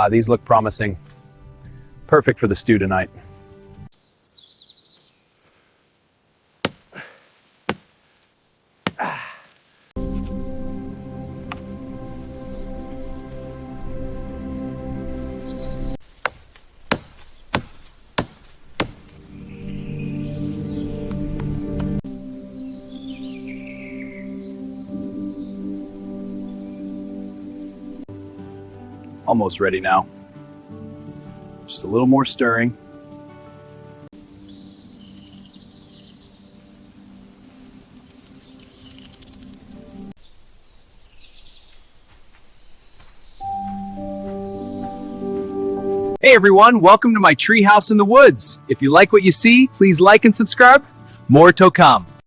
These look promising. Perfect for the stew tonight. Almost ready now. Just a little more stirring. Hey everyone, welcome to my treehouse in the woods. If you like what you see, please like and subscribe. More to come.